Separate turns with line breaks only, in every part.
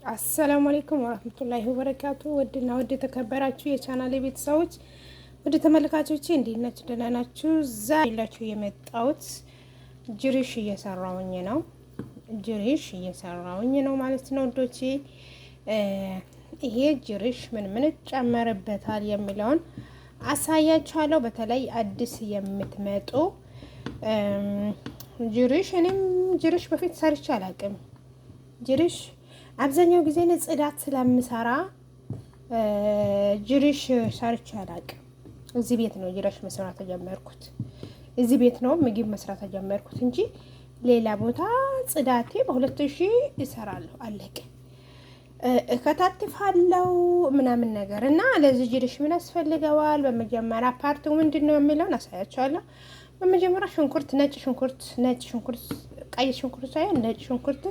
አሰላሙ አለይኩም ወራህመቱላሂ ወበረካቱ። ውድና ውድ የተከበራችሁ የቻናሌ ቤተሰቦች ውድ ተመልካቾቼ እንዴት ናችሁ? ደህና ናችሁ? ዛሬ ላችሁ የመጣሁት ጅሪሽ እየሰራውኝ ነው። ጅሪሽ እየሰራውኝ ነው ማለት ነው ውዶቼ። ይሄ ጅሪሽ ምን ምን ጨመርበታል የሚለውን አሳያችኋለሁ። በተለይ አዲስ የምትመጡ ጅሪሽ፣ እኔም ጅሪሽ በፊት ሰርቼ አላውቅም። ጅሪሽ አብዛኛው ጊዜ ጽዳት ስለምሰራ ጅሪሽ ሰርቼ አላውቅም። እዚህ ቤት ነው ጅሪሽ መስራት ተጀመርኩት። እዚህ ቤት ነው ምግብ መስራት ተጀመርኩት እንጂ ሌላ ቦታ ጽዳቴ በ2000 እሰራለሁ። አለቀ። እከታትፋለሁ ምናምን ነገር እና ለዚህ ጅሪሽ ምን ያስፈልገዋል? በመጀመሪያ ፓርቱ ምንድነው የሚለውን አሳያችኋለሁ። በመጀመሪያ ሽንኩርት፣ ነጭ ሽንኩርት፣ ቀይ ሽንኩርት ሳይሆን ነጭ ሽንኩርት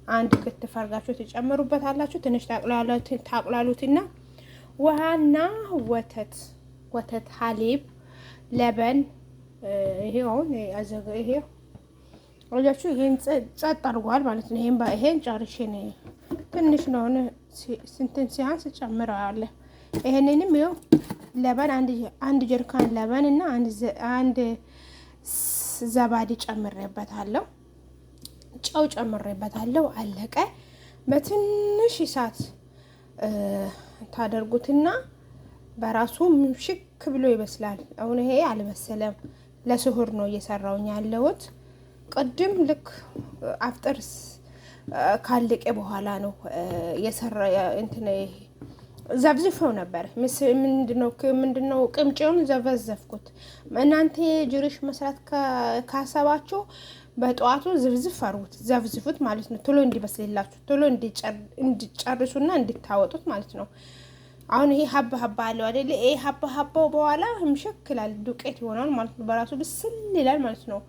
አንድ ክትፍ አድርጋችሁ ትጨምሩበታላችሁ። ትንሽ ታቁላሉትና ውሃና ወተት ሀሊብ፣ ለበን ይሄው አሁን ይሄው ወላችሁ ይሄን ጸጥ አድርጓል ማለት ነው። ይሄን ጨርሼ ነው ትንሽ ነው ስንትን ሲያንስ ጨምረዋለሁ። ይሄንንም ይሄው ለበን አንድ ጀሪካን ለበን እና አንድ ዘባዲ ጨምሬበታለሁ። ጨው ጨምሬበታለሁ። አለቀ። በትንሽ እሳት ታደርጉትና በራሱ ምሽክ ብሎ ይበስላል። አሁን ይሄ አልበሰለም። ለስሁር ነው እየሰራውኝ ያለሁት። ቅድም ልክ አፍጥር ካለቀ በኋላ ነው የሰራ እንትን ዘብዝፈው ነበር። ምንድነው ቅምጬውን ዘበዘፍኩት። እናንተ ጅሪሽ መስራት ካሰባችሁ በጠዋቱ ዝብዝፍ አርጉት፣ ዘብዝፉት ማለት ነው። ቶሎ እንዲበስልላችሁ፣ ቶሎ እንዲጨርሱና እንዲታወጡት ማለት ነው። አሁን ይሄ ሀባ አለው አይደል? ይሄ ሀባው በኋላ ምሽክላል ዱቄት ይሆናል ማለት ነው። በራሱ ብስል ይላል ማለት ነው።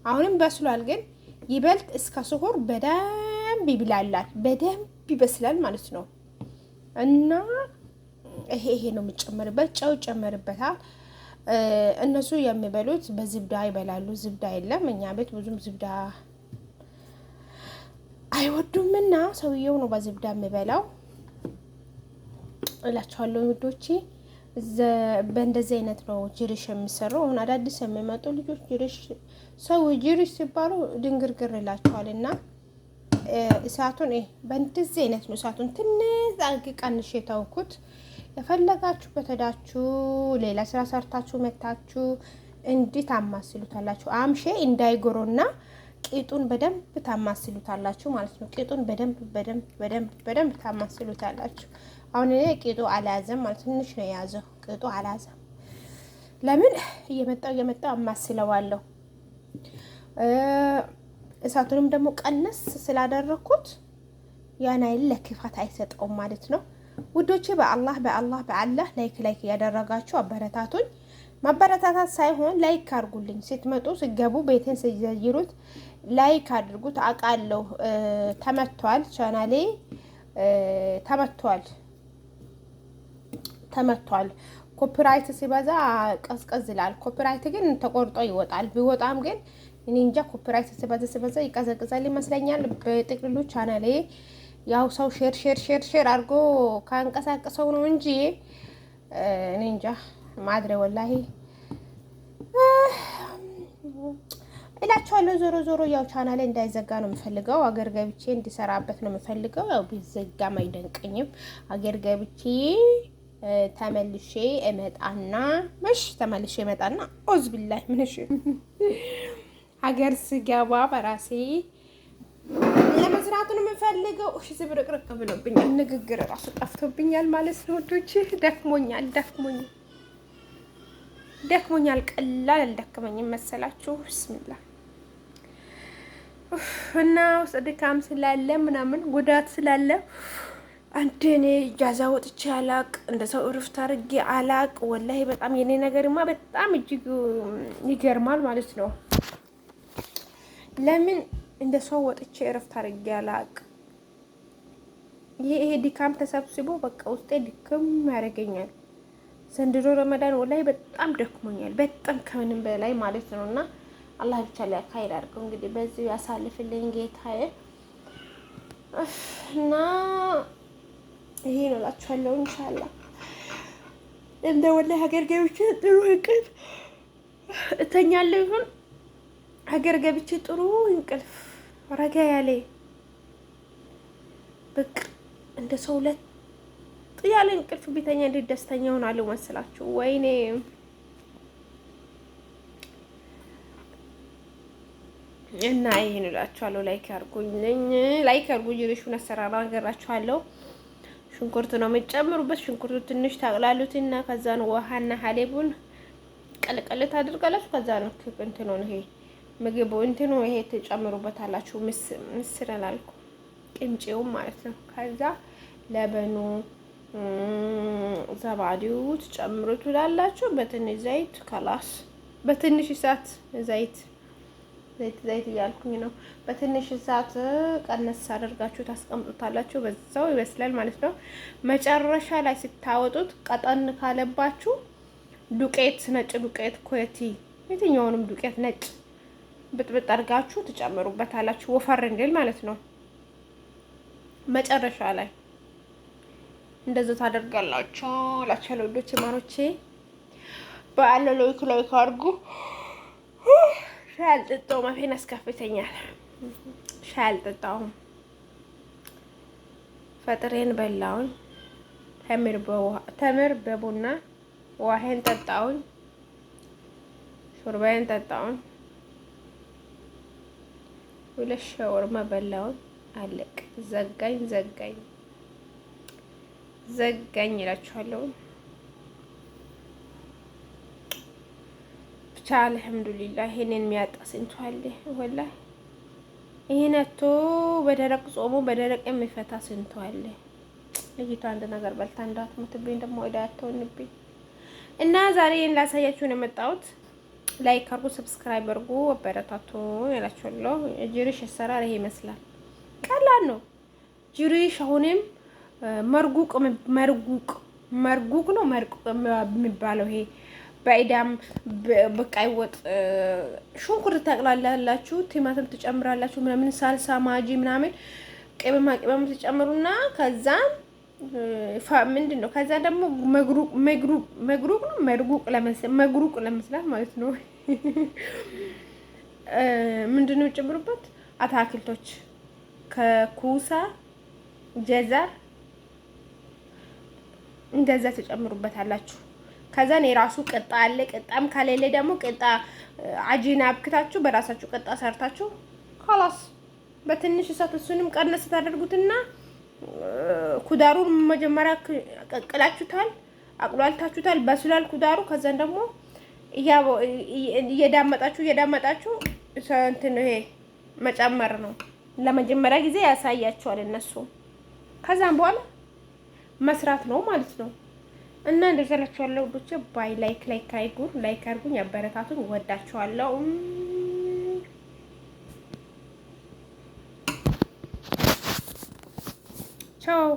አሁንም በስሏል፣ ግን ይበልጥ እስከ ስሁር በደንብ ይብላላል፣ በደንብ ይበስላል ማለት ነው። እና ይሄ ነው የምጨምርበት። ጨው ጨምርበታል። እነሱ የሚበሉት በዝብዳ ይበላሉ። ዝብዳ የለም እኛ ቤት ብዙም ዝብዳ አይወዱምና ሰውየው ነው በዝብዳ የሚበላው እላቸዋለሁ ውዶቼ። በእንደዚህ አይነት ነው ጅሪሽ የሚሰራው። አሁን አዳዲስ የሚመጡ ልጆች ጅሪሽ ሲባሉ ድንግርግር ይላቸዋልና እሳቱን በእንደዚህ አይነት ነው እሳቱን ትንሽ ቀንሼ የተውኩት። የፈለጋችሁበት ሄዳችሁ ሌላ ስራ ሰርታችሁ መታችሁ እንዲህ ታማስሉታላችሁ። አምሼ እንዳይጎሮና ቂጡን በደንብ ታማስሉታላችሁ ማለት ነው። ቂጡን በደንብ ታማስሉታላችሁ። አሁን እኔ ቂጡ አልያዘም ማለት ትንሽ ነው የያዘው። ቂጡ አልያዘም። ለምን እየመጣው አማስለዋለሁ። እሳቱንም ደግሞ ቀነስ ስላደረኩት ያን አይል ለክፋት አይሰጠውም ማለት ነው። ውዶቼ በአላህ ላይክ ያደረጋችሁ አበረታቱኝ። ማበረታታት ሳይሆን ላይክ አድርጉልኝ። ስትመጡ ስገቡ ቤቴን ሲዘይሩት ላይክ አድርጉት። አውቃለሁ ተመቷል፣ ቻናሌ ተመቷል። ኮፒራይት ሲበዛ ቀዝቀዝ ይላል። ኮፒራይት ግን ተቆርጦ ይወጣል። ቢወጣም ግን እኔ እንጃ ኮፒራይት ሲበዛ ይቀዘቅዛል ይመስለኛል። በጥቅሉ ቻናሌ ያው ሰው ሼር አድርጎ ካንቀሳቀሰው ነው እንጂ እኔ እንጃ ማድረ ወላሂ እላችኋለሁ። ዞሮ ያው ቻናሌ እንዳይዘጋ ነው የምፈልገው። አገር ገብቼ እንዲሰራበት ነው የምፈልገው። ያው ቢዘጋም አይደንቀኝም። አገር ገብቼ ተመልሼ እመጣና ኦዝ ቢላህ ምንሽ ሀገር ስገባ በራሴ ለመስራት ነው የምፈልገው። እሺ ዝብርቅርቅ ብሎብኛል። ንግግር ራሱ ጠፍቶብኛል ማለት ነው ወዶቼ። ደክሞኛል። ቀላል አልደከመኝም መሰላችሁ። ብስሚላህ እና ውስጥ ድካም ስላለ ምናምን ጉዳት ስላለ አንድ እኔ ኢጃዛ ወጥቼ አላቅ፣ እንደ ሰው እረፍት አድርጌ አላቅ። ወላሂ በጣም የኔ ነገርማ በጣም እጅግ ይገርማል ማለት ነው። ለምን እንደ ሰው ወጥቼ እረፍት አድርጌ አላቅ። ይሄ ድካም ተሰብስቦ በቃ ውስጤ ድክም ያደርገኛል። ዘንድሮ ረመዳን ወላሂ በጣም ደክሞኛል፣ በጣም ከምንም በላይ ማለት ነውና አላህ ብቻ ላይ ኸይር አድርገው እንግዲህ በዚህ ያሳልፍልኝ ጌታዬ። እና ይሄ ነው እላችኋለሁ። ኢንሻአላህ እንደ ወላሂ ሀገር ገብቼ ጥሩ እንቅልፍ እተኛለሁ። ይሁን ሀገር ገብቼ ጥሩ እንቅልፍ ረጋ ያለ በቃ እንደ ሰው ያለ እንቅልፍ ቢተኛ እንዴት ደስተኛ ሆናለሁ መስላችሁ? ወይኔ እና ይሄን እላችኋለሁ። ላይክ አድርጉኝ። ልሹን አሰራራ ነገራችኋለሁ። ሽንኩርት ነው የምትጨምሩበት። ሽንኩርቱ ትንሽ ታቅላሉትና ከዛ ነው ውሃና ሀሌቡን ቀልቀል ታደርጋላችሁ። ከዛ ነው እንትኑ ይሄ ምግቡ እንትኑ ይሄ ትጨምሩበታላችሁ። ምስር አላልኩ ቅንጬው ማለት ነው። ከዛ ለበኑ ዘባዲው ትጨምሩት ላላችሁ በትንሽ ዘይት ከላስ በትንሽ እሳት ዘይት እያልኩኝ ነው። በትንሽ እሳት ቀነስ አድርጋችሁ ታስቀምጡታላችሁ። በዛው ይበስላል ማለት ነው። መጨረሻ ላይ ስታወጡት ቀጠን ካለባችሁ ዱቄት፣ ነጭ ዱቄት ኮቲ፣ የትኛውንም ዱቄት ነጭ ብጥብጥ አድርጋችሁ ትጨምሩበታላችሁ። ወፈር እንዲል ማለት ነው። መጨረሻ ላይ እንደዚህ ታደርጋላችሁ። ላቻለ ወዶች ማሮቼ በአለ ላይክ አድርጉ። ሻይ አልጠጣሁም፣ አፌን አስከፍተኛል። ሻይ አልጠጣሁም። ፈጥሬን በላሁኝ። ተምር በቡና ውሃን ጠጣሁኝ። ሾርባዬን ጠጣሁኝ። ሁለት ሻወርማ በላሁኝ። አለቅ ዘጋኝ እላችኋለሁ። ብቻ አልሐምዱሊላህ። ይሄንን የሚያጣ ስንቱ አለ ወላሂ። ይሄን አቶ በደረቅ ጾሙ በደረቅ የሚፈታ ስንቱ አለ። ልጅቷ አንድ ነገር በልታ እንዳትሞትብኝ ደግሞ ወደ አትሆንብኝ እና ዛሬ ላሳያችሁ ነው የመጣሁት። ላይክ አርጉ፣ ሰብስክራይብ አርጉ፣ አበረታቱ እላችኋለሁ። ጅሪሽ አሰራር ይሄ ይመስላል። ቀላል ነው። ጅሪሽ አሁንም መርጉቅ ነው የሚባለው። ይሄ በኢዳም በቃይ ወጥ ሽንኩርት ታቅላላላችሁ፣ ቲማቲም ትጨምራላችሁ፣ ምናምን ሳልሳ ማጂ ምናምን ቅመም ትጨምሩና ከዛ ምንድን ነው ከዛ ደግሞ መግሩቅ ለመስራት ማለት ነው። ምንድን ነው የጨምሩበት? አታክልቶች ከኩሳ ጀዘር እንደዛ ተጨምሩበታላችሁ። ከዛን የራሱ ቅጣ አለ። ቅጣም ከሌለ ደግሞ ቅጣ አጂና አብክታችሁ በራሳችሁ ቅጣ ሰርታችሁ خلاص በትንሽ እሳት እሱንም ቀነስ ታደርጉትና ኩዳሩን መጀመሪያ ቀቅላችሁታል፣ አቁላልታችሁታል፣ በስሏል ኩዳሩ። ከዛን ደግሞ እየዳመጣችሁ እንትን ይሄ መጨመር ነው። ለመጀመሪያ ጊዜ ያሳያችኋል እነሱ። ከዛም በኋላ መስራት ነው ማለት ነው። እና እንደዛ እላችኋለሁ ውዶቼ። ባይ ላይክ አድርጉኝ፣ አበረታቱኝ። ወዳችኋለሁ። ቻው።